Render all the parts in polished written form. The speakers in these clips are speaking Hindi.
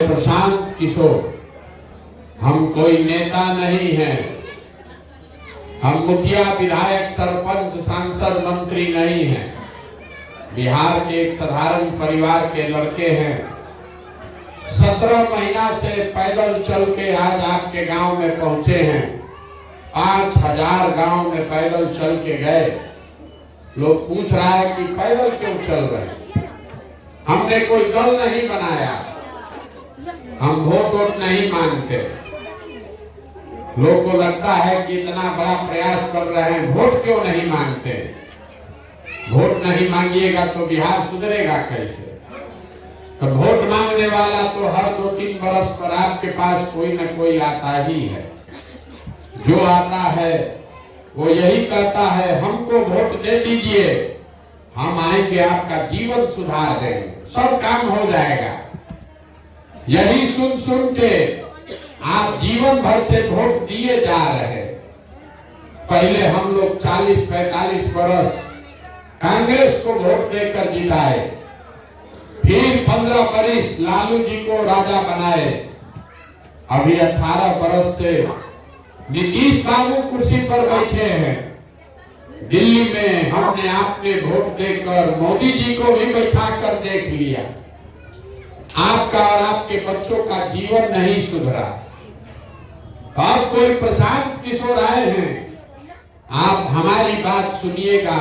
प्रशांत किशोर, हम कोई नेता नहीं हैं, हम मुखिया, विधायक, सरपंच, सांसद, मंत्री नहीं हैं। बिहार के एक साधारण परिवार के लड़के हैं। 17 महीना से पैदल चल के आज आपके गांव में पहुंचे हैं। 5000 गांव में पैदल चल के गए। लोग पूछ रहा है कि पैदल क्यों चल रहे हैं। हमने कोई दल नहीं बनाया, हम वोट नहीं मांगते। लोग को लगता है कि इतना बड़ा प्रयास कर रहे हैं, वोट क्यों नहीं मांगते। वोट नहीं मांगिएगा तो बिहार सुधरेगा कैसे। तो वोट मांगने वाला तो हर 2-3 बरस पर आपके पास कोई न कोई आता ही है। जो आता है वो यही कहता है हमको वोट दे दीजिए, हम आएंगे, आपका जीवन सुधार देंगे, सब काम हो जाएगा। यही सुन सुन के आप जीवन भर से वोट दिए जा रहे। पहले हम लोग 40-45 बरस कांग्रेस को वोट देकर जिताए, फिर 15 बरस लालू जी को राजा बनाए। अभी 18 बरस से नीतीश बाबू कुर्सी पर बैठे हैं। दिल्ली में हमने आपने वोट देकर मोदी जी को भी बैठा कर देख लिया। आपका और आपके बच्चों का जीवन नहीं सुधरा। अब कोई प्रशांत किशोर आए हैं, आप हमारी बात सुनिएगा,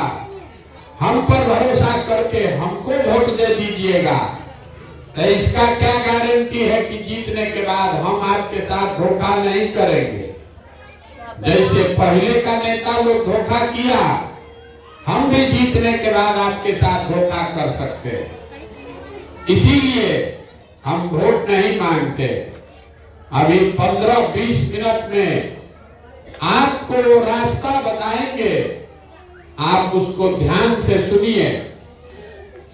हम पर भरोसा करके हमको वोट दे दीजिएगा। तो इसका क्या गारंटी है कि जीतने के बाद हम आपके साथ धोखा नहीं करेंगे। जैसे पहले का नेता लोग धोखा किया, हम भी जीतने के बाद आपके साथ धोखा कर सकते हैं। इसीलिए हम वोट नहीं मांगते। अभी 15-20 मिनट में आपको वो रास्ता बताएंगे, आप उसको ध्यान से सुनिए,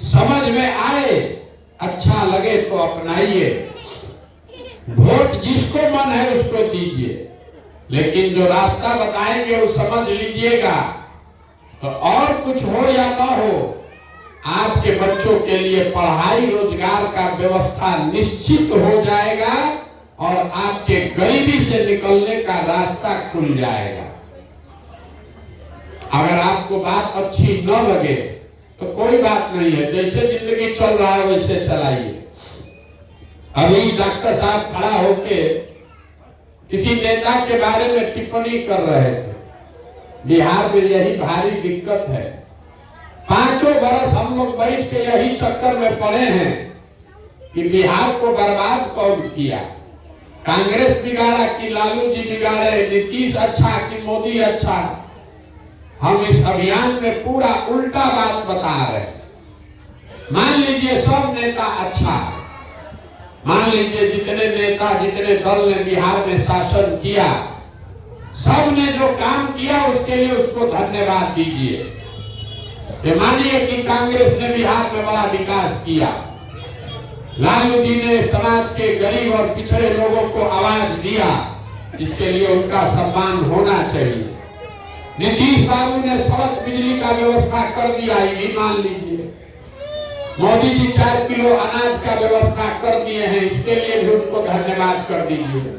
समझ में आए, अच्छा लगे तो अपनाइए। वोट जिसको मन है उसको दीजिए, लेकिन जो रास्ता बताएंगे वो समझ लीजिएगा। तो और कुछ हो या ना हो, आपके बच्चों के लिए पढ़ाई रोजगार का व्यवस्था निश्चित हो जाएगा और आपके गरीबी से निकलने का रास्ता खुल जाएगा। अगर आपको बात अच्छी न लगे तो कोई बात नहीं है, जैसे जिंदगी चल रहा है वैसे चलाइए। अभी डॉक्टर साहब खड़ा होके किसी नेता के बारे में टिप्पणी कर रहे थे। बिहार में यही भारी दिक्कत है। 5 बरस हम लोग बैठ के यही चक्कर में पड़े हैं कि बिहार को बर्बाद कौन किया। कांग्रेस बिगाड़ा कि लालू जी बिगाड़े, नीतीश अच्छा कि मोदी अच्छा। हम इस अभियान में पूरा उल्टा बात बता रहे। मान लीजिए सब नेता अच्छा है, मान लीजिए जितने नेता जितने दल ने बिहार में शासन किया, सब ने जो काम किया उसके लिए उसको धन्यवाद दीजिए। मानिए कि कांग्रेस ने बिहार में बड़ा विकास किया, लालू जी ने समाज के गरीब और पिछड़े लोगों को आवाज दिया, इसके लिए उनका सम्मान होना चाहिए। नीतीश बाबू ने सड़क बिजली का व्यवस्था कर दिया, ये मान लीजिए। मोदी जी 4 किलो अनाज का व्यवस्था कर दिए हैं, इसके लिए भी उनको धन्यवाद कर दीजिए।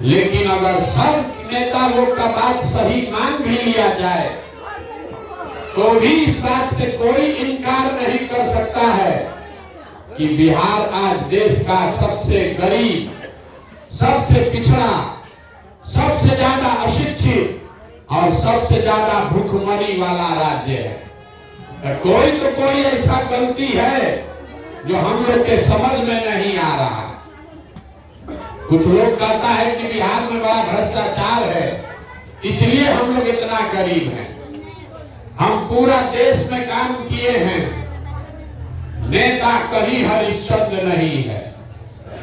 लेकिन अगर सब नेता लोग का बात सही मान भी लिया जाए तो भी इस बात से कोई इनकार नहीं कर सकता है कि बिहार आज देश का सबसे गरीब, सबसे पिछड़ा, सबसे ज्यादा अशिक्षित और सबसे ज्यादा भूखमरी वाला राज्य है। कोई तो कोई ऐसा गलती है जो हम लोग के समझ में नहीं आ रहा। कुछ लोग कहता है कि बिहार में बड़ा भ्रष्टाचार है, इसलिए हम लोग इतना गरीब हैं। हम पूरा देश में काम किए हैं, नेता कहीं हरिश्चंद्र नहीं है।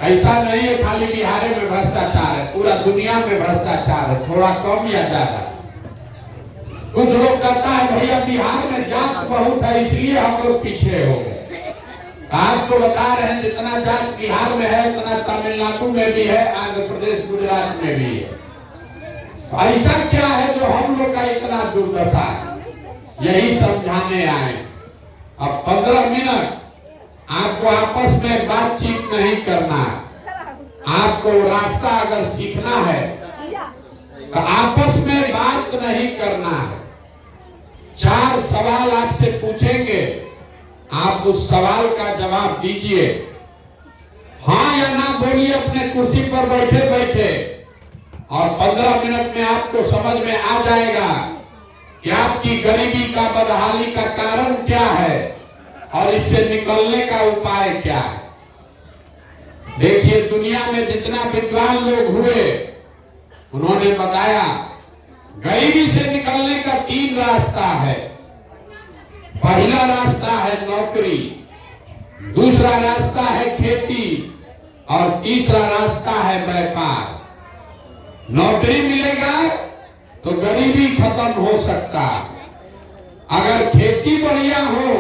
ऐसा नहीं है खाली बिहार में भ्रष्टाचार है, पूरा दुनिया में भ्रष्टाचार है, थोड़ा कम या ज्यादा। कुछ लोग कहता है भैया बिहार में जात बहुत है इसलिए हम लोग पीछे हो गए। आपको बता रहे हैं जितना जात बिहार में है उतना तमिलनाडु में भी है, आंध्र प्रदेश, गुजरात में भी है। ऐसा क्या है जो हम लोग का इतना दुर्दशा है, यही समझाने आए। अब 15 मिनट आपको आपस में बातचीत नहीं करना है। आपको रास्ता अगर सीखना है तो आपस में बात नहीं करना है। 4 सवाल आपसे पूछेंगे, आप उस सवाल का जवाब दीजिए, हाँ या ना बोलिए अपने कुर्सी पर बैठे बैठे, और 15 मिनट में आपको समझ में आ जाएगा कि आपकी गरीबी का, बदहाली का कारण क्या है और इससे निकलने का उपाय क्या है। देखिए, दुनिया में जितना विद्वान लोग हुए उन्होंने बताया गरीबी से निकलने का 3 रास्ता है। पहला रास्ता है नौकरी, दूसरा रास्ता है खेती और तीसरा रास्ता है व्यापार। नौकरी मिलेगा तो गरीबी खत्म हो सकता है, अगर खेती बढ़िया हो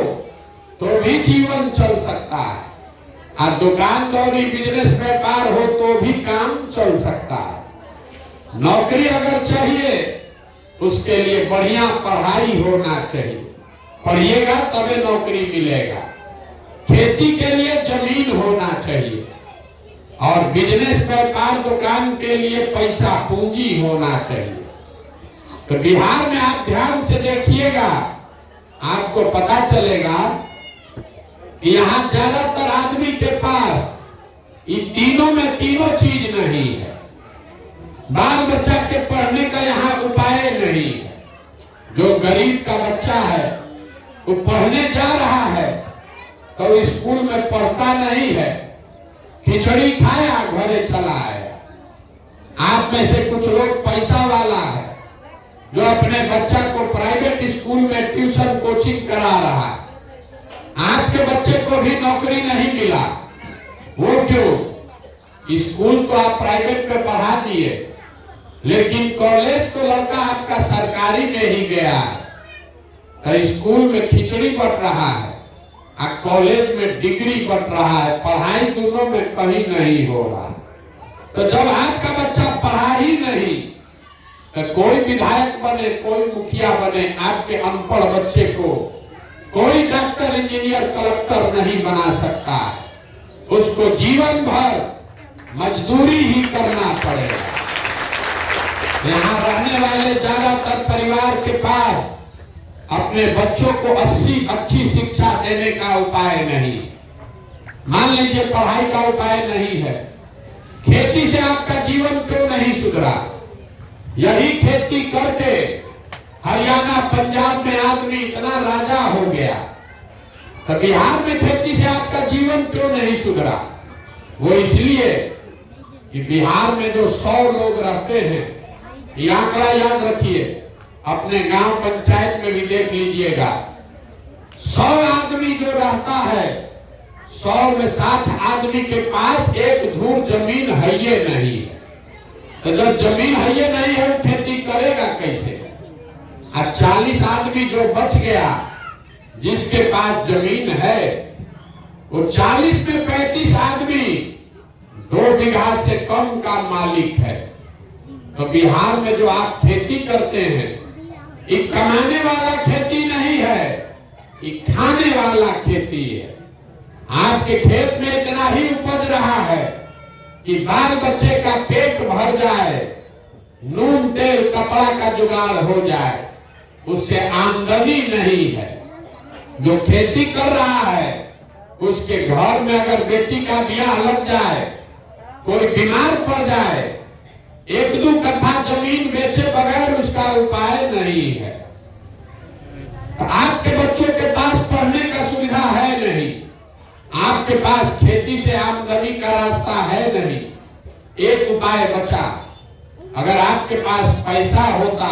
तो भी जीवन चल सकता है, और दुकानदारी, बिजनेस, व्यापार हो तो भी काम चल सकता है। नौकरी अगर चाहिए उसके लिए बढ़िया पढ़ाई होना चाहिए, पढ़िएगा तभी नौकरी मिलेगा। खेती के लिए जमीन होना चाहिए और बिजनेस, व्यापार, दुकान के लिए पैसा, पूंजी होना चाहिए। तो बिहार में आप ध्यान से देखिएगा, आपको पता चलेगा कि यहाँ ज्यादातर आदमी के पास इन तीनों में तीनों चीज नहीं है। बाल बच्चा के पढ़ने का यहाँ उपाय नहीं है। जो गरीब का बच्चा है वो पढ़ने जा रहा है तो स्कूल में पढ़ता नहीं है, खिचड़ी खाया घरे चला आया। आप में से कुछ लोग पैसा वाला है जो अपने बच्चा को प्राइवेट स्कूल में ट्यूशन कोचिंग करा रहा है। आपके बच्चे को भी नौकरी नहीं मिला, वो क्यों? स्कूल तो आप प्राइवेट में पढ़ा दिए, लेकिन कॉलेज तो लड़का आपका सरकारी में ही गया है। तो स्कूल में खिचड़ी बट रहा है और कॉलेज में डिग्री बट रहा है, पढ़ाई दोनों में कहीं नहीं हो रहा। तो जब आपका बच्चा पढ़ा ही नहीं तो कोई विधायक बने, कोई मुखिया बने, आपके अनपढ़ बच्चे को कोई डॉक्टर, इंजीनियर, कलेक्टर नहीं बना सकता। उसको जीवन भर मजदूरी ही करना पड़ेगा। यहाँ रहने वाले ज्यादातर परिवार के पास अपने बच्चों को अच्छी शिक्षा देने का उपाय नहीं। मान लीजिए पढ़ाई का उपाय नहीं है, खेती से आपका जीवन क्यों नहीं सुधरा? यही खेती करके हरियाणा, पंजाब में आदमी इतना राजा हो गया, तो बिहार में खेती से आपका जीवन क्यों नहीं सुधरा? वो इसलिए कि बिहार में जो 100 लोग रहते हैं, ये आंकड़ा याद रखिए, अपने गांव पंचायत में भी देख लीजिएगा, 100 आदमी जो रहता है, 100 में 60 आदमी के पास एक धूर जमीन है ये नहीं है। तो जब जमीन है ये नहीं है, खेती करेगा कैसे? और 40 आदमी जो बच गया जिसके पास जमीन है, वो 40 में 35 आदमी 2 बीघा से कम का मालिक है। तो बिहार में जो आप खेती करते हैं, ये कमाने वाला खेती नहीं है, ये खाने वाला खेती है। आपके खेत में इतना ही उपज रहा है कि बाल बच्चे का पेट भर जाए, नून तेल कपड़ा का जुगाड़ हो जाए, उससे आमदनी नहीं है। जो खेती कर रहा है उसके घर में अगर बेटी का ब्याह लग जाए, कोई बीमार पड़ जाए, 1-2 कट्ठा जमीन बेचे बगैर उसका उपाय नहीं है। तो आपके बच्चों के पास पढ़ने का सुविधा है नहीं, आपके पास खेती से आमदनी का रास्ता है नहीं। एक उपाय बचा, अगर आपके पास पैसा होता,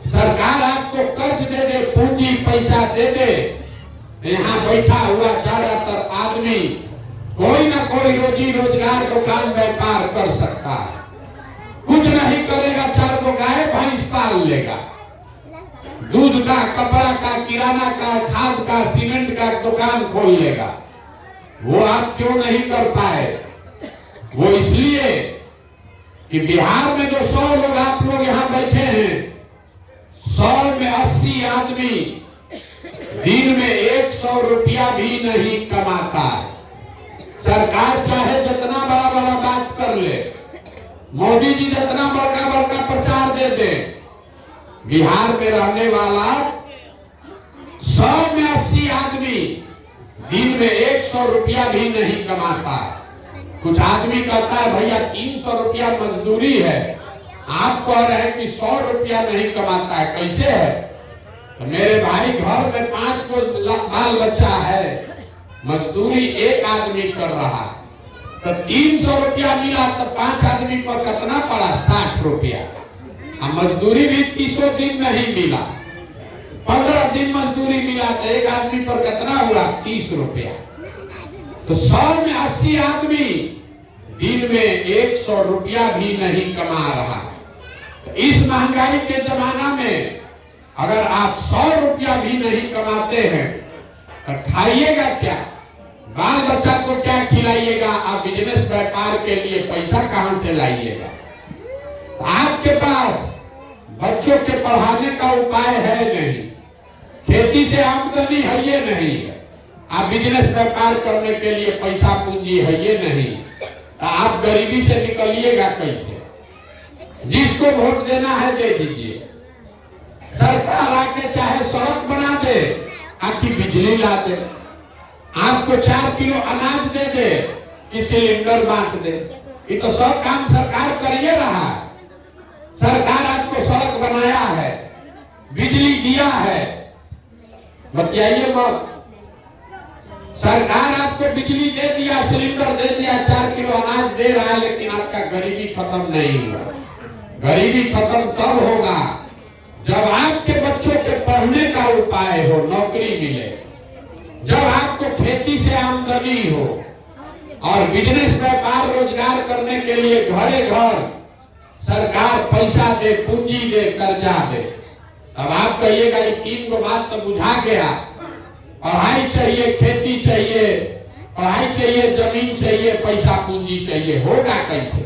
सरकार आपको कर्ज दे दे, पूंजी पैसा दे दे, यहाँ बैठा हुआ ज्यादातर आदमी कोई ना कोई रोजी रोजगार, दुकान, व्यापार कर सकता है। कुछ नहीं करेगा, 4 को गाय भैंस पाल लेगा, दूध का, कपड़ा का, किराना का, खाद का, सीमेंट का दुकान खोल लेगा। वो आप क्यों नहीं कर पाए? वो इसलिए कि बिहार में जो 100 लोग आप लोग यहाँ बैठे हैं, 100 में 80 आदमी दिन में 100 रुपया भी नहीं कमाता है। सरकार चाहे जितना बड़ा बड़ा बात मोदी जी जितना बड़का बड़का प्रचार देते, बिहार में रहने वाला 100 में 80 आदमी दिन में 100 रुपया भी नहीं कमाता। कुछ आदमी कहता है भैया 300 रुपया मजदूरी है, आप कह रहे हैं कि 100 रुपया नहीं कमाता है, कैसे है? तो मेरे भाई घर में 5 को बाल बच्चा है, मजदूरी एक आदमी कर रहा, तो 300 रुपया मिला तो 5 आदमी पर कितना पड़ा? 60 रुपया। मजदूरी भी 30 दिन नहीं मिला, 15 दिन मजदूरी मिला तो एक आदमी पर कितना हुआ? 30 रुपया। तो 100 में 80 आदमी दिन में 100 रुपया भी नहीं कमा रहा। तो इस महंगाई के जमाना में अगर आप 100 रुपया भी नहीं कमाते हैं तो खाइएगा क्या? बाल बच्चा को क्या खिलाइएगा? आप बिजनेस व्यापार के लिए पैसा कहां से लाइएगा? तो आपके पास बच्चों के पढ़ाने का उपाय है नहीं, खेती से आमदनी है ये नहीं है, आप बिजनेस व्यापार करने के लिए पैसा पूंजी है ये नहीं, तो आप गरीबी से निकलिएगा कैसे? जिसको वोट देना है दे दीजिए। सरकार आके चाहे सड़क बना दे, आपकी बिजली ला दे, आपको 4 किलो अनाज दे दे कि सिलेंडर बांट दे, ये तो सब काम सरकार करिए रहा है। सरकार आपको सड़क बनाया है, बिजली दिया है, बताइए मत। सरकार आपको बिजली दे दिया, सिलेंडर दे दिया, 4 किलो अनाज दे रहा है, लेकिन आपका गरीबी खत्म नहीं हुआ। गरीबी खत्म तब होगा जब आपके बच्चों के पढ़ने का उपाय हो, नौकरी मिले, जब आपको खेती से आमदनी हो और बिजनेस व्यापार रोजगार करने के लिए घरे घर सरकार पैसा दे, पूंजी दे, कर्जा दे। अब आप कहिएगा ये 3 गो बात तो बुझा गया, पढ़ाई चाहिए, खेती चाहिए, पढ़ाई चाहिए, जमीन चाहिए, पैसा पूंजी चाहिए, होगा कैसे?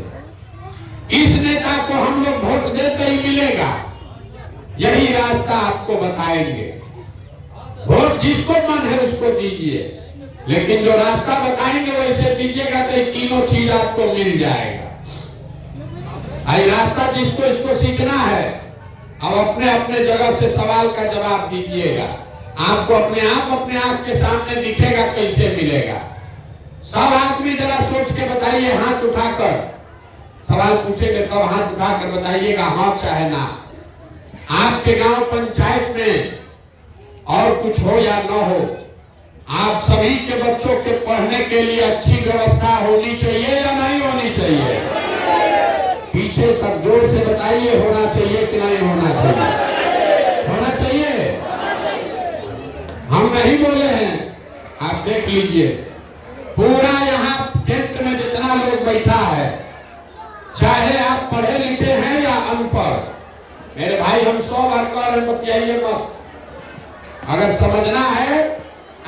इस नेता को हम लोग वोट देते ही मिलेगा, यही रास्ता आपको बताएंगे। वोट जिसको मन है उसको दीजिए, लेकिन जो रास्ता बताएंगे वैसे दीजिएगा तो तीनों चीज आपको मिल जाएगा। आई रास्ता जिसको इसको सीखना है, अब अपने अपने जगह से सवाल का जवाब दीजिएगा, आपको अपने आप के सामने दिखेगा कैसे मिलेगा। सब आदमी जरा सोच के बताइए, हाथ उठाकर सवाल पूछेंगे तब हाथ उठाकर बताइएगा हाँ चाहे ना। आपके गांव पंचायत में और कुछ हो या न हो, आप सभी के बच्चों के पढ़ने के लिए अच्छी व्यवस्था होनी चाहिए या नहीं होनी चाहिए? पीछे तक जोर से बताइए, होना चाहिए कि नहीं होना चाहिए? होना चाहिए। हम नहीं बोले हैं, आप देख लीजिए पूरा यहाँ टेंट में जितना लोग बैठा है, चाहे आप पढ़े लिखे हैं या अनपढ़, मेरे भाई हम 100 बार कह रहे हैं बतियाइए मत। अगर समझना है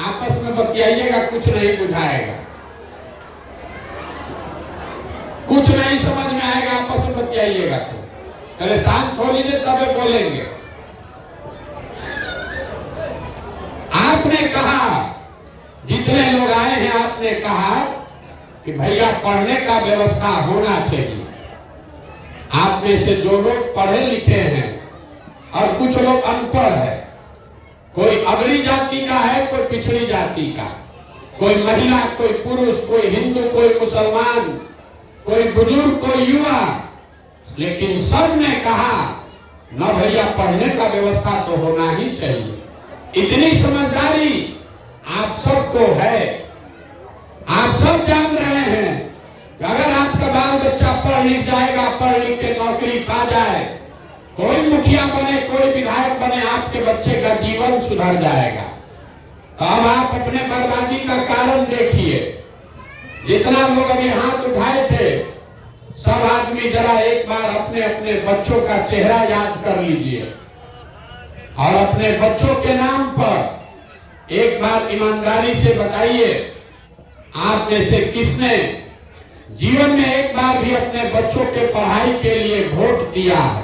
आपस में बतियाइएगा, कुछ नहीं बुझाएगा, कुछ नहीं समझ में आएगा, आपस में बतियाइएगा। तो पहले शांत हो लीजिए तब बोलेंगे। आपने कहा, जितने लोग आए हैं आपने कहा कि भैया पढ़ने का व्यवस्था होना चाहिए। आप में से जो लोग पढ़े लिखे हैं और कुछ लोग अनपढ़ है, कोई अगली जाति का है, कोई पिछड़ी जाति का, कोई महिला, कोई पुरुष, कोई हिंदू, कोई मुसलमान, कोई बुजुर्ग, कोई युवा, लेकिन सब ने कहा न भैया पढ़ने का व्यवस्था तो होना ही चाहिए। इतनी समझदारी आप सबको है, आप सब जान रहे हैं कि अगर आपका बाल बच्चा पढ़ लिख जाएगा, पढ़ लिख के नौकरी पा जाए, कोई मुखिया बने, कोई विधायक बने, आपके बच्चे का जीवन सुधर जाएगा। तो अब आप अपने बर्बादी का कारण देखिए। जितना लोग अभी हाथ उठाए थे, सब आदमी जरा एक बार अपने अपने बच्चों का चेहरा याद कर लीजिए और अपने बच्चों के नाम पर एक बार ईमानदारी से बताइए, आप में से किसने जीवन में एक बार भी अपने बच्चों के पढ़ाई के लिए वोट दिया है?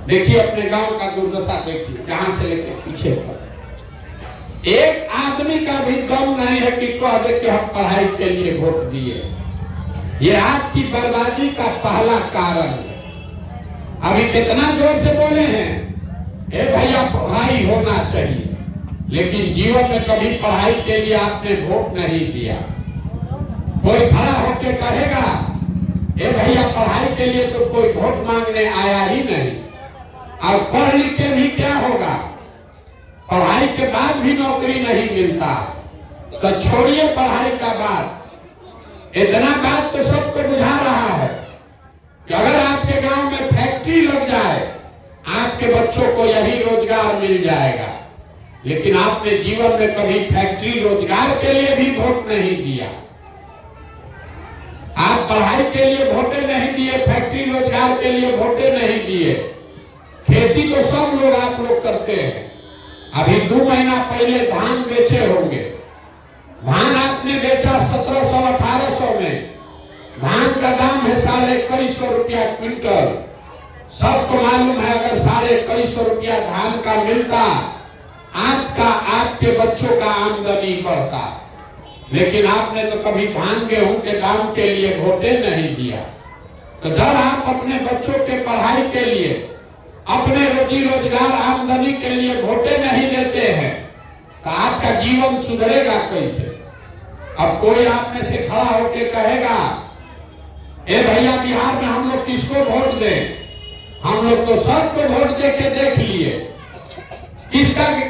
देखिए अपने गांव का दुर्दशा देखिए, जहां से लेकर पीछे तक एक आदमी का भी दम नहीं है कि कह दे कि हम पढ़ाई के लिए वोट दिए। ये आपकी बर्बादी का पहला कारण है। अभी कितना जोर से बोले हैं, ए भैया पढ़ाई होना चाहिए, लेकिन जीवन में कभी पढ़ाई के लिए आपने वोट नहीं दिया। कोई खड़ा होकर कहेगा ए भैया पढ़ाई के लिए तो कोई वोट मांगने आया ही नहीं। और पढ़ लिख के भी क्या होगा, पढ़ाई के बाद भी नौकरी नहीं मिलता। तो छोड़िए पढ़ाई का बात, इतना बात तो सबको बुझा रहा है कि अगर आपके गांव में फैक्ट्री लग जाए, आपके बच्चों को यही रोजगार मिल जाएगा। लेकिन आपने जीवन में कभी फैक्ट्री रोजगार के लिए भी वोट नहीं दिया। आप पढ़ाई के लिए वोटे नहीं दिए, फैक्ट्री रोजगार के लिए वोटे नहीं दिए। खेती तो सब लोग आप लोग करते हैं। अभी 2 महीना पहले धान बेचे होंगे, धान आपने बेचा 1700-1800 में। धान का दाम है 2150 रुपया क्विंटल। सबको मालूम है अगर 2150 रुपया धान का मिलता, आपका आपके बच्चों का आमदनी बढ़ता। लेकिन आपने तो कभी धान गेहूं के दाम के लिए वोटे नहीं दिया। तो जब आप अपने बच्चों के पढ़ाई के लिए, अपने रोजी रोजगार आमदनी के लिए वोटे नहीं देते हैं, तो आपका जीवन सुधरेगा कैसे? अब कोई आप में से खड़ा होकर कहेगा ए भैया बिहार में हम लोग किसको वोट दें? हम लोग तो सबको वोट दे के देख लिए,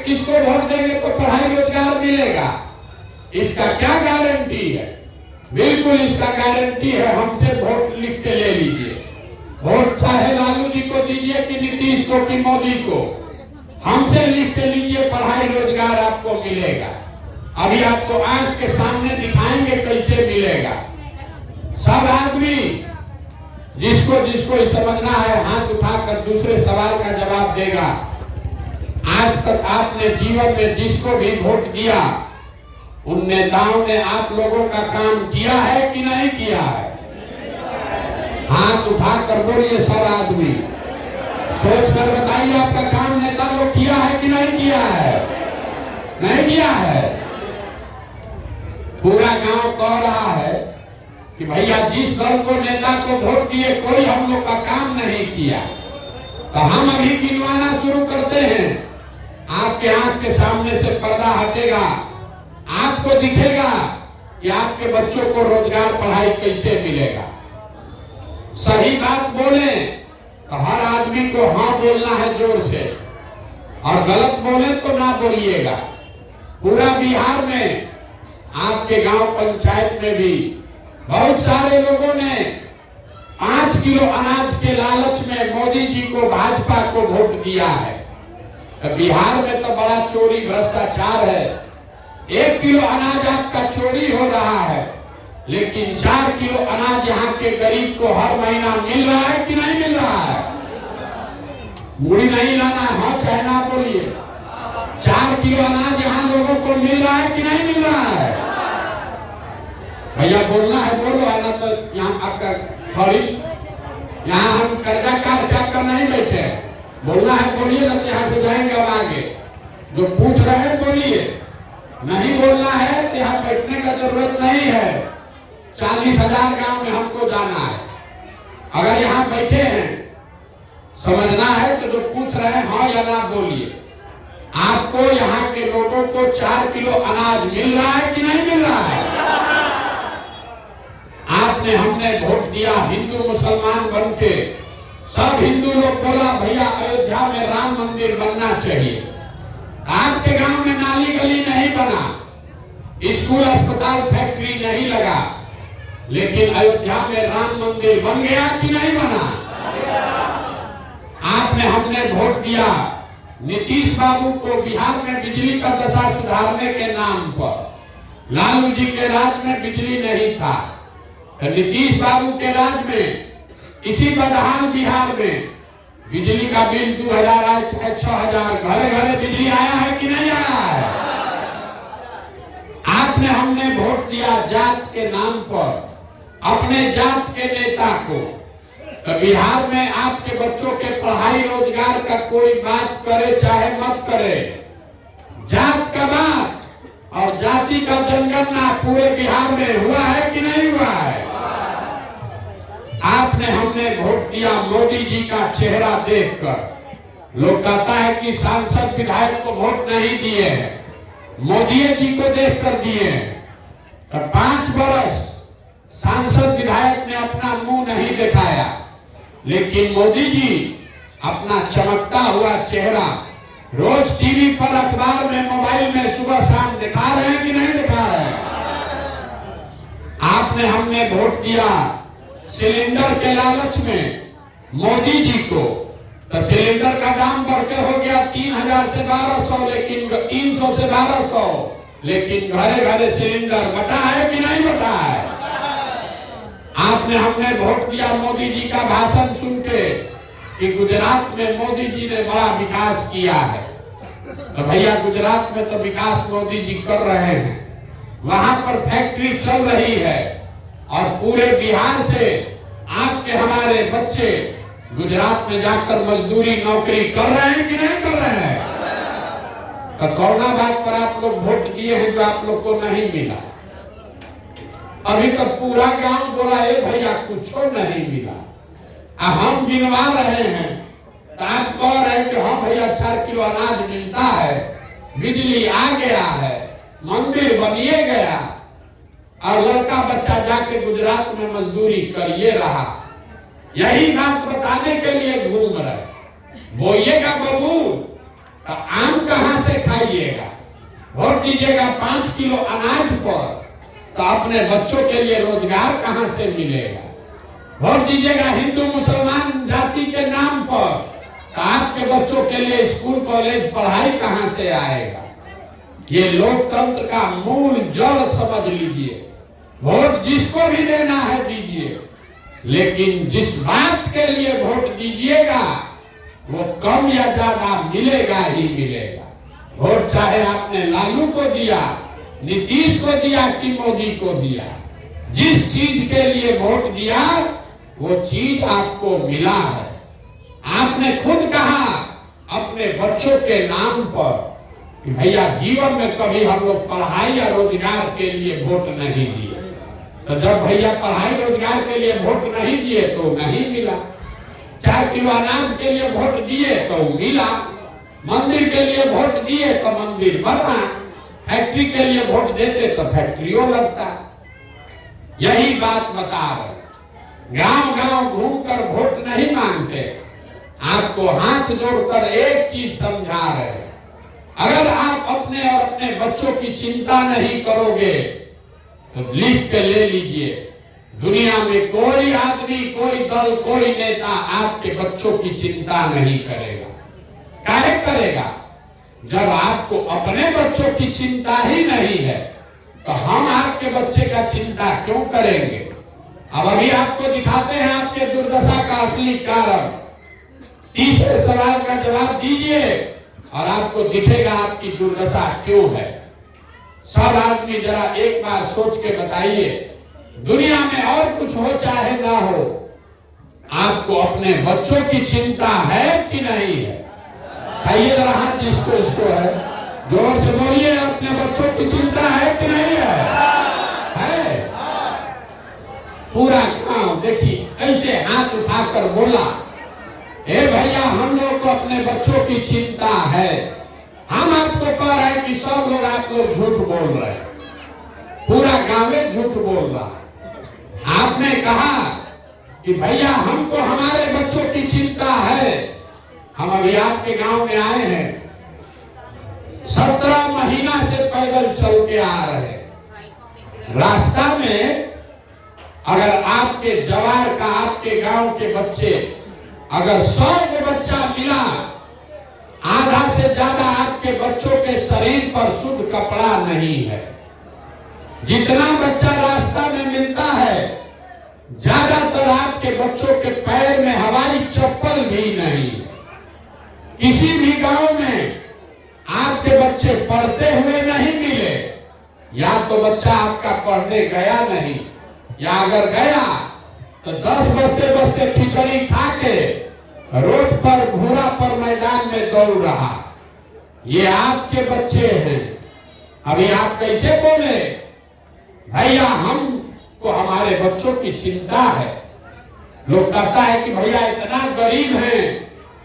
किसको वोट देंगे तो पढ़ाई रोजगार मिलेगा। इसका क्या गारंटी है? बिल्कुल इसका गारंटी है, हमसे वोट लिख के ले लीजिए। वोट चाहे लालू जी को दीजिए कि नीतीश को कि मोदी को, हमसे लिख के लीजिए, पढ़ाई रोजगार आपको मिलेगा। अभी आपको आंख के सामने दिखाएंगे कैसे मिलेगा। सब आदमी जिसको जिसको समझना है हाथ उठाकर दूसरे सवाल का जवाब देगा। आज तक आपने जीवन में जिसको भी वोट दिया, उन नेताओं ने आप लोगों का काम किया है कि नहीं किया है? हाथ उठाकर बोलिए सब आदमी, सोच कर बताइए आपका काम नेता लोग किया है कि नहीं किया है? नहीं किया है। पूरा गांव कह रहा है कि भैया जिस दल को नेता को वोट दिए कोई हम लोग का काम नहीं किया। तो हम अभी गिनवाना शुरू करते हैं। आपके आंख के सामने से पर्दा हटेगा, आपको दिखेगा कि आपके बच्चों को रोजगार पढ़ाई कैसे मिलेगा। सही बात बोले तो हर आदमी को हाँ बोलना है जोर से, और गलत बोले तो ना बोलिएगा। पूरा बिहार में आपके गांव पंचायत में भी बहुत सारे लोगों ने 5 किलो अनाज के लालच में मोदी जी को, भाजपा को वोट दिया है। तो बिहार में तो बड़ा चोरी भ्रष्टाचार है। 1 किलो अनाज आपका चोरी हो रहा है, लेकिन 4 किलो अनाज यहाँ के गरीब को हर महीना मिल रहा है कि नहीं मिल रहा है? मुड़ी नहीं लाना, हाँ चाहे ना बोलिए। 4 किलो अनाज यहाँ लोगों को मिल रहा है कि नहीं मिल रहा है? भैया बोलना है बोलो, है ना? तो यहाँ आपका खड़ी, यहाँ हम कर्जा काट कर नहीं बैठे, बोलना है बोलिए, ना यहाँ से जाएंगे अब आगे। जो पूछ रहे हैं बोलिए, नहीं बोलना है तो यहाँ बैठने का जरूरत नहीं है। 40,000 गांव में हमको जाना है। अगर यहाँ बैठे हैं, समझना है तो जो पूछ रहे हैं हाँ या ना बोलिए। आपको यहाँ के लोगों को 4 किलो अनाज मिल रहा है कि नहीं मिल रहा है? आपने हमने वोट दिया हिंदू मुसलमान बन के, सब हिंदू लोग बोला भैया अयोध्या में राम मंदिर बनना चाहिए। आपके गांव में नाली गली नहीं बना, स्कूल अस्पताल फैक्ट्री नहीं लगा, लेकिन अयोध्या में राम मंदिर बन गया कि नहीं बना? आपने हमने वोट दिया नीतीश बाबू को बिहार में बिजली का दशा सुधारने के नाम पर। लालू जी के राज में बिजली नहीं था, तो नीतीश बाबू के राज में इसी बदहाल बिहार में बिजली का बिल 2000 आया, 6000, घरे घरे बिजली आया है कि नहीं आया है? आपने हमने वोट दिया जात के नाम पर, अपने जात के नेता को। तो बिहार में आपके बच्चों के पढ़ाई रोजगार का कोई बात करे चाहे मत करे, जात का बात और जाति का जनगणना पूरे बिहार में हुआ है कि नहीं हुआ है? हमने वोट दिया मोदी जी का चेहरा देखकर। लोग कहता है कि सांसद विधायक को वोट नहीं दिए हैं, मोदी जी को देखकर दिए हैं। तो 5 वर्ष सांसद विधायक ने अपना मुंह नहीं दिखाया, लेकिन मोदी जी अपना चमकता हुआ चेहरा रोज टीवी पर, अखबार में, मोबाइल में सुबह शाम दिखा रहे हैं कि नहीं दिखा रहे हैं। आपने हमने वोट दिया सिलेंडर के लालच में मोदी जी को, तो सिलेंडर का दाम बढ़कर हो गया 3000 से 1200, लेकिन 300 से 1200, लेकिन घरे घरे सिलेंडर बटा है कि नहीं बटा है। आपने हमने वोट दिया मोदी जी का भाषण सुन के कि गुजरात में मोदी जी ने बड़ा विकास किया है। तो भैया गुजरात में तो विकास मोदी जी कर रहे हैं, वहां पर फैक्ट्री चल रही है और पूरे बिहार से आपके हमारे बच्चे गुजरात में जाकर मजदूरी नौकरी कर रहे हैं कि नहीं कर रहे हैं। तो कोरोना बात पर आप लोग वोट दिए हैं जो आप लोग को नहीं मिला। अभी तक पूरा गांव बोला है भैया कुछ नहीं मिला। हम गिनवा रहे हैं तो आप कह रहे हैं कि हाँ भैया 4 किलो अनाज मिलता है, बिजली आ गया है, मंदिर बनिए गया, और लड़का बच्चा जाके गुजरात में मजदूरी करिए रहा। यही बात बताने के लिए घूम रहे। बोइएगा बबूल तो आम कहां से खाइएगा। वोट दीजिएगा 5 किलो अनाज पर तो अपने बच्चों के लिए रोजगार कहां से मिलेगा। वोट दीजिएगा हिंदू मुसलमान जाति के नाम पर तो आपके बच्चों के लिए स्कूल कॉलेज पढ़ाई कहां से आएगा। ये लोकतंत्र का मूल जड़ समझ लीजिए। वोट जिसको भी देना है दीजिए, लेकिन जिस बात के लिए वोट दीजिएगा वो कम या ज्यादा मिलेगा ही मिलेगा। वोट चाहे आपने लालू को दिया, नीतीश को दिया कि मोदी को दिया, जिस चीज के लिए वोट दिया वो चीज आपको मिला है। आपने खुद कहा अपने बच्चों के नाम पर कि भैया जीवन में कभी हम लोग पढ़ाई या रोजगार के लिए वोट नहीं दिए। तो जब भैया पढ़ाई रोजगार के लिए वोट नहीं दिए तो नहीं मिला। 4 किलो अनाज के लिए वोट दिए तो मिला, मंदिर के लिए वोट दिए तो मंदिर बना, फैक्ट्री के लिए वोट देते तो फैक्ट्रियों लगता। यही बात बता रहे। गांव गांव घूमकर वोट नहीं मांगते, आपको हाथ जोड़कर एक चीज समझा रहे। अगर आप अपने और अपने बच्चों की चिंता नहीं करोगे तो लिख के ले लीजिए, दुनिया में कोई आदमी, कोई दल, कोई नेता आपके बच्चों की चिंता नहीं करेगा। काहे करेगा? जब आपको अपने बच्चों की चिंता ही नहीं है तो हम आपके बच्चे का चिंता क्यों करेंगे। अब अभी आपको दिखाते हैं आपके दुर्दशा का असली कारण। तीसरे सवाल का जवाब दीजिए और आपको दिखेगा आपकी दुर्दशा क्यों है। सब आदमी जरा एक बार सोच के बताइए, दुनिया में और कुछ हो चाहे ना हो, आपको अपने बच्चों की चिंता है कि नहीं है? खाइए जरा हाथ जिसको इसको है, जोर से बोलिए, अपने बच्चों की चिंता है कि नहीं है? है। पूरा गांव देखिए ऐसे हाथ उठाकर बोला, ए भैया हम लोग को अपने बच्चों की चिंता है। हम आपको कह रहे हैं कि सब लोग, आप लोग झूठ बोल रहे हैं, पूरा गांव झूठ बोल रहा है। आपने कहा कि भैया हमको हमारे बच्चों की चिंता है। हम अभी आपके गांव में आए हैं, 17 महीना से पैदल चल के आ रहे हैं। रास्ता में अगर आपके जवार का, आपके गांव के बच्चे, अगर 100 को बच्चा मिला, आधा से ज्यादा आपके बच्चों के शरीर पर शुद्ध कपड़ा नहीं है। जितना बच्चा रास्ता में मिलता है, ज्यादातर आपके बच्चों के पैर में हवाई चप्पल भी नहीं है। किसी भी गांव में आपके बच्चे पढ़ते हुए नहीं मिले, या तो बच्चा आपका पढ़ने गया नहीं, या अगर गया तो 10 बजते बजते खिचड़ी खा के रोड पर, घोड़ा पर मैदान में दौड़ रहा। ये आपके बच्चे हैं। अभी आप कैसे बोले भैया हमको हमारे बच्चों की चिंता है। लोग कहता है कि भैया इतना गरीब हैं,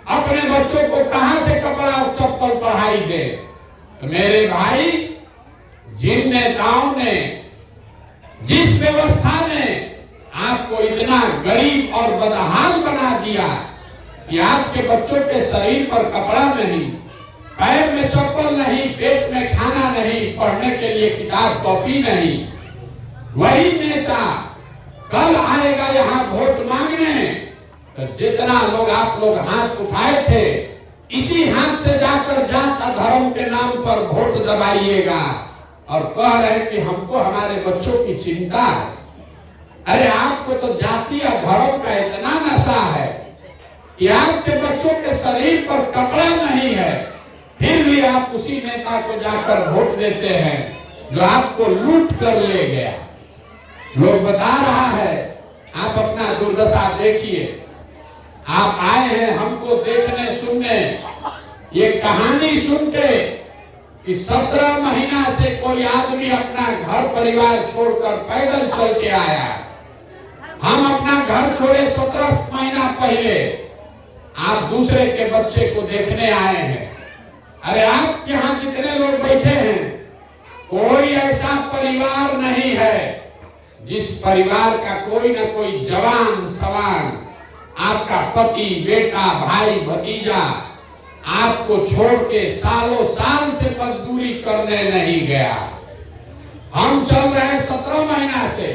अपने बच्चों को कहां से कपड़ा और चप्पल पढ़ाई दे। तो मेरे भाई, जिन नेताओं ने, जिस व्यवस्था ने आपको इतना गरीब और बदहाल बना दिया कि आपके बच्चों के शरीर पर कपड़ा नहीं, पैर में चप्पल नहीं, पेट में खाना नहीं, पढ़ने के लिए किताब कॉपी नहीं, वही नेता कल आएगा यहाँ वोट मांगने। तो जितना लोग आप लोग हाथ उठाए थे, इसी हाथ से जाकर जात धर्म के नाम पर वोट दबाइएगा और कह रहे कि हमको हमारे बच्चों की चिंता है। अरे आपको तो जाति और धर्म का इतना नशा है कि आपके बच्चों के शरीर पर कपड़ा नहीं है, फिर भी आप उसी नेता को जाकर वोट देते हैं जो आपको लूट कर ले गया। लोग बता रहा है, आप अपना दुर्दशा देखिए। आप आए हैं हमको देखने सुनने, ये कहानी सुन के कि 17 महीना से कोई आदमी अपना घर परिवार छोड़कर पैदल चल के आया। हम अपना घर छोड़े 17 महीना पहले, आप दूसरे के बच्चे को देखने आए हैं। अरे आप यहाँ जितने लोग बैठे हैं, कोई ऐसा परिवार नहीं है जिस परिवार का कोई न कोई जवान सवान, आपका पति, बेटा, भाई, भतीजा आपको छोड़ के सालों साल से मजदूरी करने नहीं गया। हम चल रहे हैं 17 महीना से,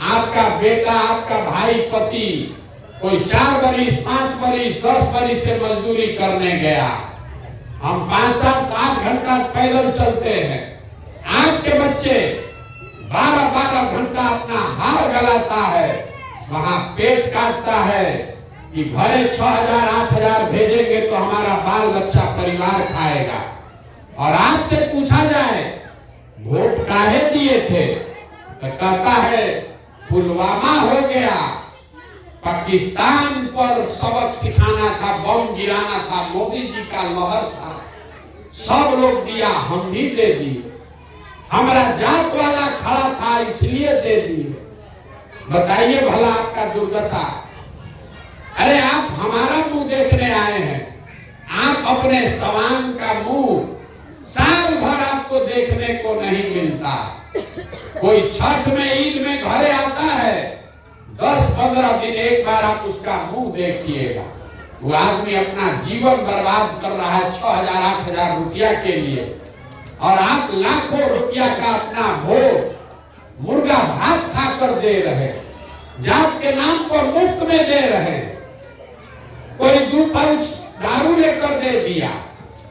आपका बेटा, आपका भाई, पति कोई 4 बरिस, 5 बरिस, 10 बरिस से मजदूरी करने गया। हम 5, 7, 8 घंटा पैदल चलते हैं। आपके बच्चे 12-12 घंटा अपना हार गलाता है, वहां पेट काटता है कि घरे 6,000 8,000 भेजेंगे तो हमारा बाल बच्चा परिवार खाएगा। और आपसे पूछा जाए वोट काहे दिए थे, तो कहता है पुलवामा हो गया, पाकिस्तान पर सबक सिखाना था, बम गिराना था, मोदी जी का लहर था, सब लोग दिया, हम भी दे दिए, हमारा जात वाला खड़ा था इसलिए दे दिए। बताइए भला आपका दुर्दशा। अरे आप हमारा मुंह देखने आए हैं, आप अपने सवांग का मुंह साल भर आपको देखने को नहीं मिलता। कोई छठ में, ईद में घरे आता है, 10-15 दिन एक बार आप उसका मुंह देखिएगा। वो आदमी अपना जीवन बर्बाद कर रहा है 6,000 8,000 रुपया के लिए, और आप लाखों रुपया का अपना भोग मुर्गा भात खाकर दे रहे, जात के नाम पर मुफ्त में दे रहे। कोई 2 पाउच दारू लेकर दे दिया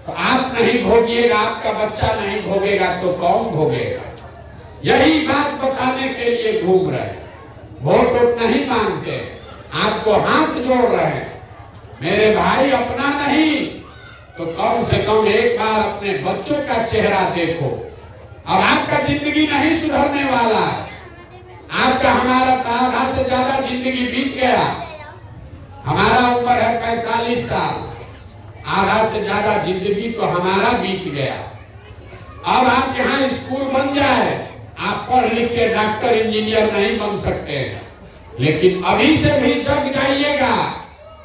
तो आप नहीं भोगिएगा, आपका बच्चा नहीं भोगेगा तो कौन भोगेगा? यही बात बताने के लिए घूम रहे, वोट नहीं मांगते, आपको हाथ जोड़ रहे। मेरे भाई, अपना नहीं तो कम से कम एक बार अपने बच्चों का चेहरा देखो। अब आपका जिंदगी नहीं सुधरने वाला है, आपका हमारा आधा से ज्यादा जिंदगी बीत गया। हमारा उम्र है 45 साल, आधा से ज्यादा जिंदगी तो हमारा बीत गया। अब आप यहाँ स्कूल बन जाए, आप पढ़ लिख के डॉक्टर इंजीनियर नहीं बन सकते, लेकिन अभी से भी जग जाइएगा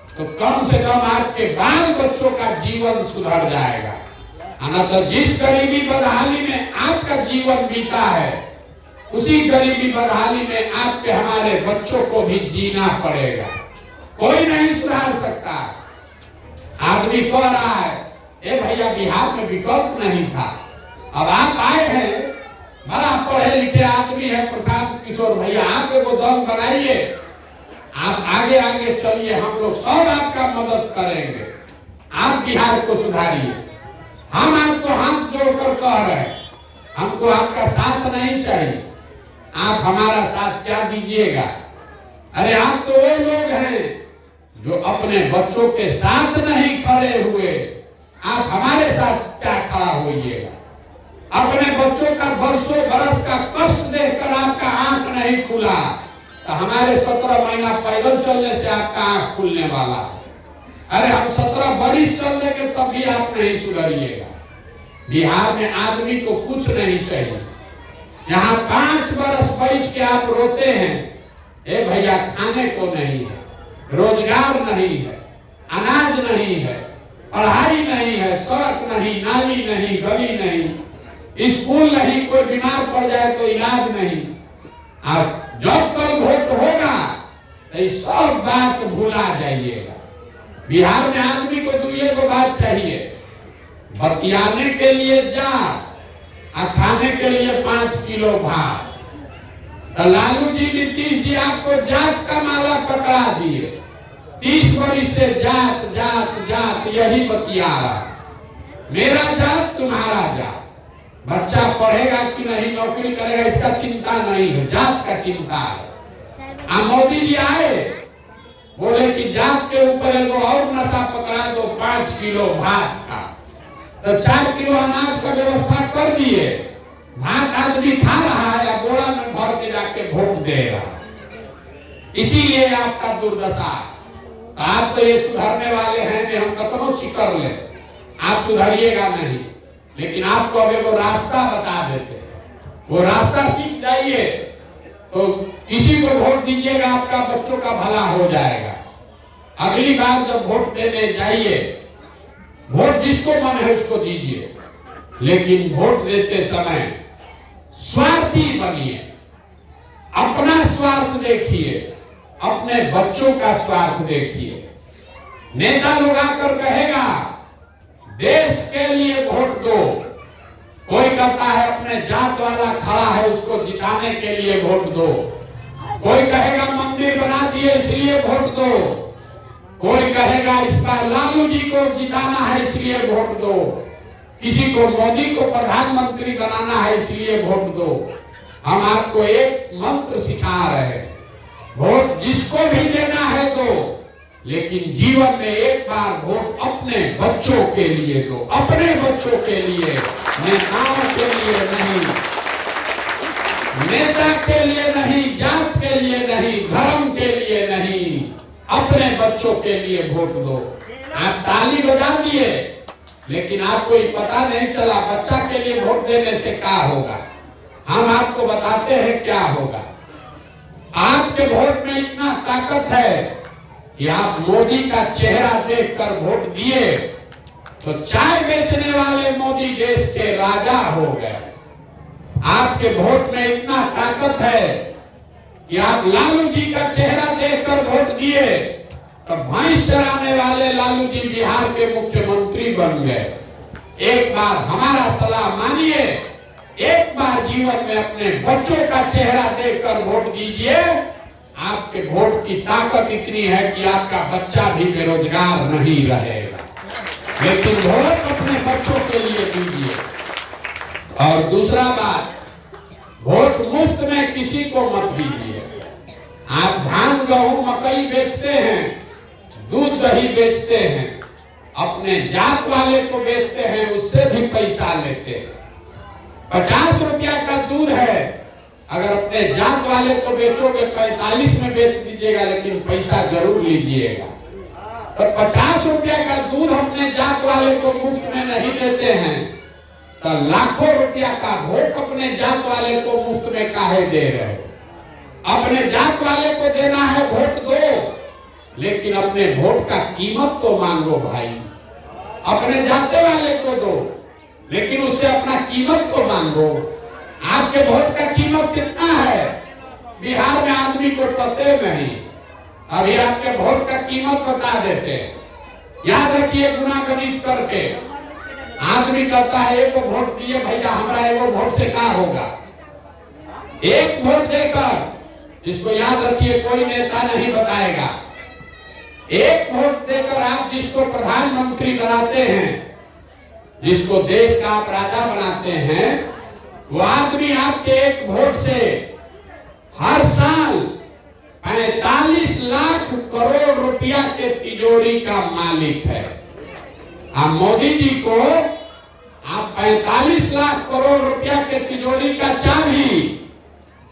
तो कम से कम आपके बाल बच्चों का जीवन सुधर जाएगा। तो जिस गरीबी बदहाली में आपका जीवन बीता है, उसी गरीबी बदहाली में आपके हमारे बच्चों को भी जीना पड़ेगा। कोई नहीं सुधार सकता। आदमी कह रहा है, ए भैया बिहार में विकल्प नहीं था, अब आप आए हैं, बड़ा पढ़े लिखे आदमी है प्रशांत किशोर भैया, आप एगो दल बनाइए, आप आगे आगे चलिए, हम लोग सब आपका मदद करेंगे, आप बिहार को सुधारिए। हम आपको हाथ जोड़कर कह रहे हैं, हमको आपका साथ नहीं चाहिए, आप हमारा साथ क्या दीजिएगा? अरे आप तो वो लोग हैं जो अपने बच्चों के साथ नहीं खड़े हुए, आप हमारे साथ क्या खड़ा होइएगा? अपने बच्चों का बरसों बरस का कष्ट देखकर आपका आंख नहीं खुला, तो हमारे 17 महीना पैदल चलने से आपका आंख खुलने वाला है। अरे हम 17 बरिस चल देंगे तब भी आप नहीं सुधरिएगा। बिहार में आदमी को कुछ नहीं चाहिए, यहाँ 5 बरस बैठ के आप रोते हैं, ए भैया खाने को नहीं है, रोजगार नहीं है, अनाज नहीं है, पढ़ाई नहीं है, सड़क नहीं, नाली नहीं, गली नहीं, स्कूल नहीं, कोई बीमार पड़ जाए तो इलाज नहीं। अब जब तक वोट होगा तो सब बात भूला जाइएगा। बिहार में आदमी को दुए को बात चाहिए, बतियाने के लिए जा और खाने के लिए 5 किलो भात। तो लालू जी, नीतीश जी आपको जात का माला पकड़ा दिए, 30 वर्ष से जात जात जात यही बतिया रहा, मेरा जात तुम्हारा जात। बच्चा पढ़ेगा कि नहीं, नौकरी करेगा, इसका चिंता नहीं है, जात का चिंता है। मोदी जी आए, बोले कि जात के ऊपर एगो और नशा पकड़ा दो, 5 किलो भात का, तो 4 किलो अनाज का व्यवस्था कर दिए। भात आदमी खा रहा है या बोरा में भर के जाके वोट दे रहा। इसीलिए आपका दुर्दशा। आप तो ये सुधरने वाले हैं कि हम कतनो चिकर ले, आप सुधरिएगा नहीं। लेकिन आपको अब एगो रास्ता बता देते हैं, वो रास्ता सीख जाइए तो किसी को वोट दीजिएगा, आपका बच्चों का भला हो जाएगा। अगली बार जब वोट देने जाइए, वोट जिसको मन है उसको दीजिए, लेकिन वोट देते समय स्वार्थी बनिए, अपना स्वार्थ देखिए, अपने बच्चों का स्वार्थ देखिए। नेता लोग आकर कहेगा देश के लिए वोट दो, कोई कहता है अपने जात वाला खड़ा है उसको जिताने के लिए वोट दो, कोई कहेगा मंदिर बना दिए इसलिए वोट दो, कोई कहेगा इसका लालू जी को जिताना है इसलिए वोट दो, किसी को मोदी को प्रधानमंत्री बनाना है इसलिए वोट दो। हम आपको एक मंत्र सिखा रहे हैं, वोट जिसको भी देना है दो, लेकिन जीवन में एक बार वोट अपने बच्चों के लिए दो, अपने बच्चों के लिए, नेताओं के लिए नहीं, नेता के लिए नहीं, जात के लिए नहीं, धर्म के लिए नहीं, अपने बच्चों के लिए वोट दो। आप ताली बजा दिए, लेकिन आपको ये पता नहीं चला बच्चा के लिए वोट देने से क्या होगा। हम आपको बताते हैं क्या होगा। आपके वोट में इतना ताकत है कि आप मोदी का चेहरा देखकर वोट दिए तो चाय बेचने वाले मोदी देश के राजा हो गए। आपके वोट में इतना ताकत है कि आप लालू जी का चेहरा देखकर वोट दिए तो भैंस चराने वाले लालू जी बिहार के मुख्यमंत्री बन गए। एक बार हमारा सलाह मानिए, एक बार जीवन में अपने बच्चों का चेहरा देखकर वोट दीजिए। आपके वोट की ताकत इतनी है कि आपका बच्चा भी बेरोजगार नहीं रहेगा। लेकिन वोट अपने बच्चों के लिए दीजिए। और दूसरा बात, वोट मुफ्त में किसी को मत दीजिए। आप धान, गेहूं, मकई बेचते हैं, दूध दही बेचते हैं, अपने जात वाले को बेचते हैं, उससे भी पैसा लेते हैं। 50 रुपया का दूध है, अगर अपने जात वाले को बेचोगे 45 में बेच दीजिएगा, लेकिन पैसा जरूर लीजिएगा। तो 50 रुपया का दूध अपने जात वाले को मुफ्त में नहीं देते हैं, तो लाखों रुपया का वोट अपने जात वाले को मुफ्त में काहे दे रहे हो। अपने जात वाले को देना है वोट दो, लेकिन अपने वोट का कीमत तो मांगो भाई। अपने जाते वाले को दो, लेकिन उससे अपना कीमत तो मांगो। आपके वोट का कीमत कितना है बिहार में आदमी को पता नहीं। अभी आपके वोट का कीमत बता देते, याद रखिए। गुना गणित करके आदमी कहता है एक वोट दिए भैया, हमारा एक वोट से क्या होगा। एक वोट देकर, इसको याद रखिए, कोई नेता नहीं बताएगा। एक वोट देकर आप जिसको प्रधानमंत्री बनाते हैं, जिसको देश का आप राजा बनाते हैं, वो आदमी आपके एक वोट से हर साल 45 लाख करोड़ रुपया के तिजोरी का मालिक है। आप मोदी जी को आप 45 लाख करोड़ रुपया के तिजोरी का चाबी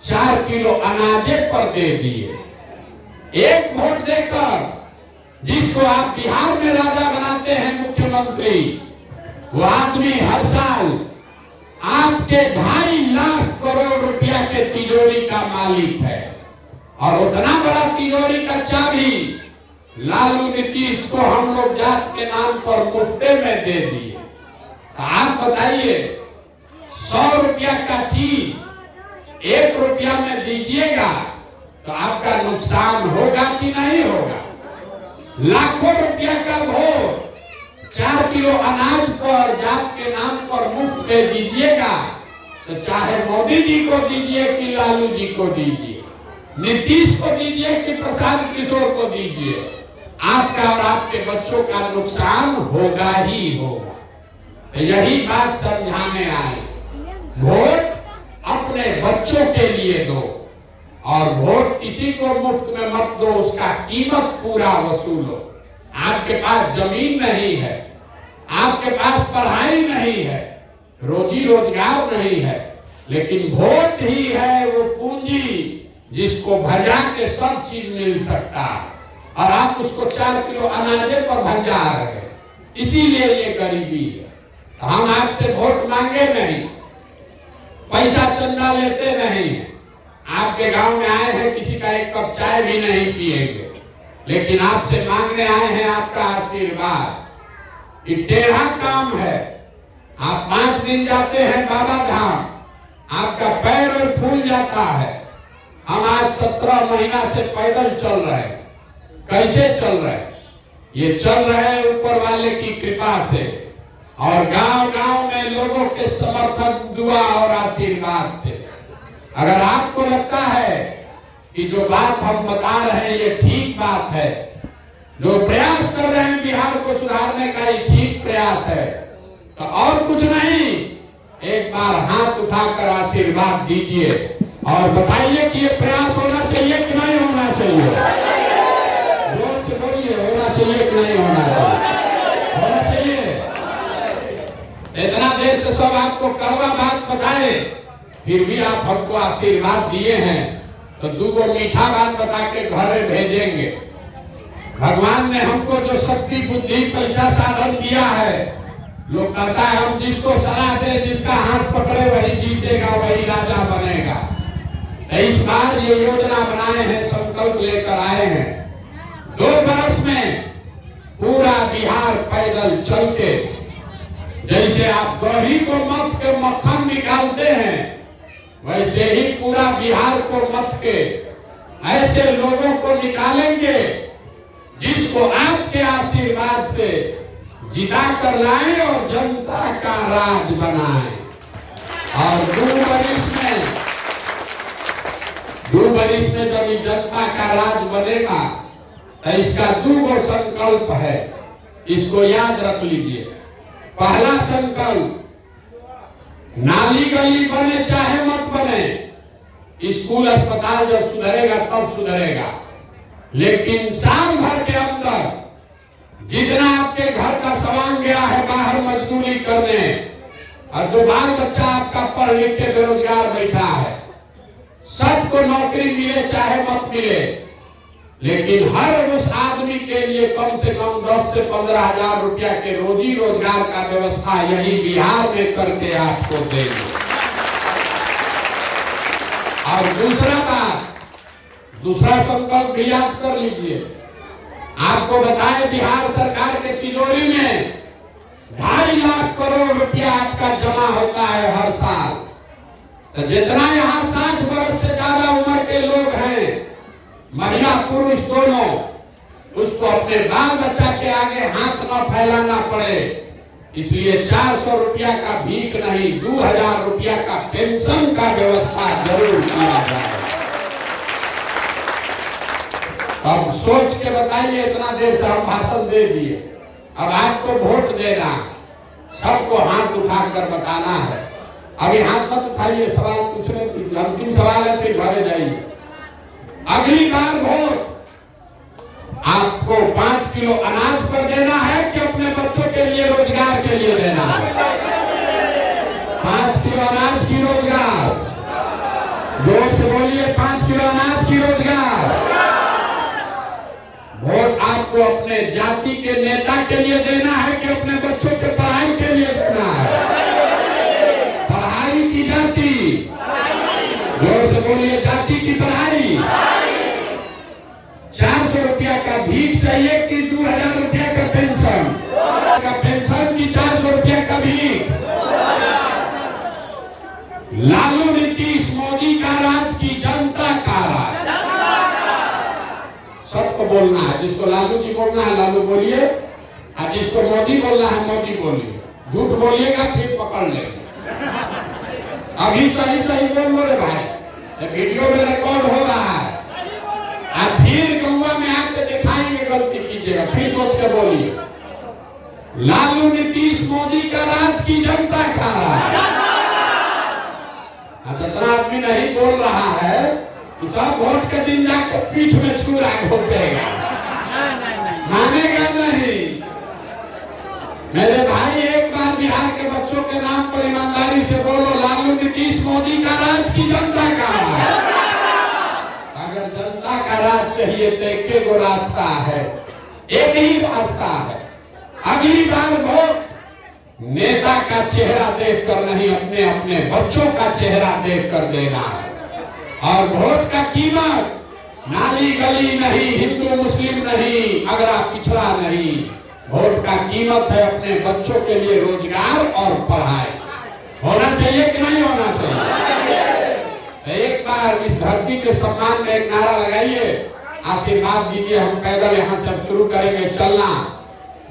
4 किलो अनाजे पर दे दिए। एक वोट देकर जिसको आप बिहार में राजा बनाते हैं, मुख्यमंत्री, वो आदमी हर साल आपके 2.5 लाख करोड़ रुपया के तिजोरी का मालिक है। और उतना बड़ा तिजोरी का चाबी लालू नीतीश को हम लोग जात के नाम पर मुफ्ते में दे दिए। तो आप बताइए, 100 रुपया का चीज 1 रुपया में दीजिएगा तो आपका नुकसान होगा कि नहीं होगा? लाखों रुपया का भोग 4 किलो अनाज पर जात के नाम पर मुफ्त में दीजिएगा तो चाहे मोदी जी को दीजिए कि लालू जी को दीजिए, नीतीश को दीजिए कि प्रशांत किशोर को दीजिए, आपका और आपके बच्चों का नुकसान होगा ही होगा। तो यही बात समझाने आए, वोट अपने बच्चों के लिए दो और वोट किसी को मुफ्त में मत दो, उसका कीमत पूरा वसूलो। आपके पास जमीन नहीं है, आपके पास पढ़ाई नहीं है, रोजी रोजगार नहीं है, लेकिन वोट ही है वो पूंजी जिसको भजा के सब चीज मिल सकता है और आप उसको 4 किलो अनाजे पर भजा रहे हैं। इसीलिए ये गरीबी है। हम आपसे वोट मांगे नहीं, पैसा चंदा लेते नहीं, आपके गांव में आए हैं, किसी का एक कप चाय भी नहीं पिएंगे, लेकिन आपसे मांगने आए हैं आपका आशीर्वाद। ये टेढ़ा काम है। आप 5 दिन जाते हैं बाबा धाम, आपका पैर और फूल जाता है। हम आज 17 महीना से पैदल चल रहे हैं। कैसे चल रहे हैं? ये चल रहे हैं ऊपर वाले की कृपा से और गांव-गांव में लोगों के समर्थन, दुआ और आशीर्वाद से। अगर आपको लगता है कि जो बात हम बता रहे हैं ये ठीक बात है, जो प्रयास कर रहे हैं बिहार को सुधारने का ये ठीक प्रयास है, तो और कुछ नहीं, एक बार हाथ उठाकर आशीर्वाद दीजिए और बताइए कि ये प्रयास होना चाहिए कि नहीं होना चाहिए। जोर से बोलिए, होना चाहिए कि नहीं होना चाहिए? होना चाहिए। इतना देर से सब आपको कड़वा बात बताए, फिर भी आप हमको आशीर्वाद दिए हैं तो 2 मीठा बात बता के घरे भेजेंगे। भगवान ने हमको जो शक्ति, बुद्धि, पैसा, साधन दिया है, लोग कहता है हम जिसको सलाह दे, जिसका हाथ पकड़े वही जीतेगा, वही राजा बनेगा। इस बार ये योजना बनाए हैं, संकल्प लेकर आए हैं। 2 बरस में पूरा बिहार पैदल चल के, जैसे आप दही को मथ के मक्खन निकालते हैं, वैसे ही पूरा बिहार को मथ के ऐसे लोगों को निकालेंगे जिसको आपके आशीर्वाद से जिता कर लाएं और जनता का राज बनाएं। और 2 बरिस में जब जनता का राज बनेगा तो इसका 2 संकल्प है, इसको याद रख लीजिए। पहला संकल्प, नाली गली बने चाहे मत बने, स्कूल अस्पताल जब सुधरेगा तब सुधरेगा, लेकिन साल भर के अंदर जितना आपके घर का सामान गया है बाहर मजदूरी करने, और जो बाल बच्चा आपका पढ़ लिख के बेरोजगार बैठा है, सबको नौकरी मिले चाहे मत मिले, लेकिन हर उस आदमी के लिए कम से कम 10 से 15 हजार रुपया के रोजी रोजगार का व्यवस्था यही बिहार में करके आपको देंगे। और दूसरा बात, दूसरा संकल्प भी याद कर लीजिए। आपको बताए बिहार सरकार के तिजोरी में 2.5 लाख करोड़ रुपया आपका जमा होता है हर साल। तो जितना यहाँ 60 वर्ष से ज्यादा उम्र के लोग हैं, महिला पुरुष दोनों, उसको अपने बाल बच्चा के आगे हाथ न फैलाना पड़े, इसलिए 400 रुपया का भीख नहीं, 2000 रुपया का पेंशन का व्यवस्था जरूर किया जाए। अब सोच के बताइए, इतना देर से हम भाषण दे दिए, अब आपको वोट देना, सबको हाथ उठाकर बताना है। अभी हाथ मत उठाइए, सवाल पूछने की अंतिम सवाल है, फिर घरे जाइए। अगली बार वोट आपको 5 किलो अनाज पर देना है कि अपने बच्चों के लिए, रोजगार के लिए देना है? 5 किलो अनाज की रोजगार, जोर से बोलिए, 5 किलो अनाज की रोजगार। वोट आपको अपने जाति के नेता के लिए देना है कि अपने बच्चों के पढ़ाई के लिए देना है? पढ़ाई की जाति, जोर से बोलिए, जाति की पढ़ाई। 400 रुपया का भीख चाहिए लालू नीतीश मोदी का राज की जनता का राज। सबको बोलना है, जिसको लालू जी बोलना है लालू बोलिए, और जिसको मोदी बोलना है मोदी बोलिए। झूठ बोलिएगा फिर पकड़ लेंगे। अभी सही सही बोल रे भाई, वीडियो में रिकॉर्ड हो रहा है। आप फिर गंगा में आके दिखाएंगे, गलती कीजिएगा, फिर सोच के बोलिए। लालू नीतीश मोदी का राज की जनता का राज। जितना आदमी नहीं बोल रहा है कि सब वोट के दिन जाकर पीठ में छुरा घोटेगा, मानेगा नहीं। मेरे भाई, एक बार बिहार के बच्चों के नाम पर ईमानदारी से बोलो, लालू नीतीश मोदी का राज की जनता का राज। अगर जनता का राज चाहिए तो एक गो रास्ता है, एक ही रास्ता है। अगली बार वोट नेता का चेहरा देखकर नहीं, अपने अपने बच्चों का चेहरा देखकर देना है। और वोट का कीमत नाली गली नहीं, हिंदू मुस्लिम नहीं, अगरा पिछड़ा नहीं। वोट का कीमत है अपने बच्चों के लिए रोजगार और पढ़ाई। होना चाहिए कि नहीं होना चाहिए? एक बार इस धरती के सम्मान में एक नारा लगाइए, आशीर्वाद दीजिए। हम पैदल यहाँ से शुरू करेंगे चलना।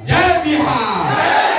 जय बिहार।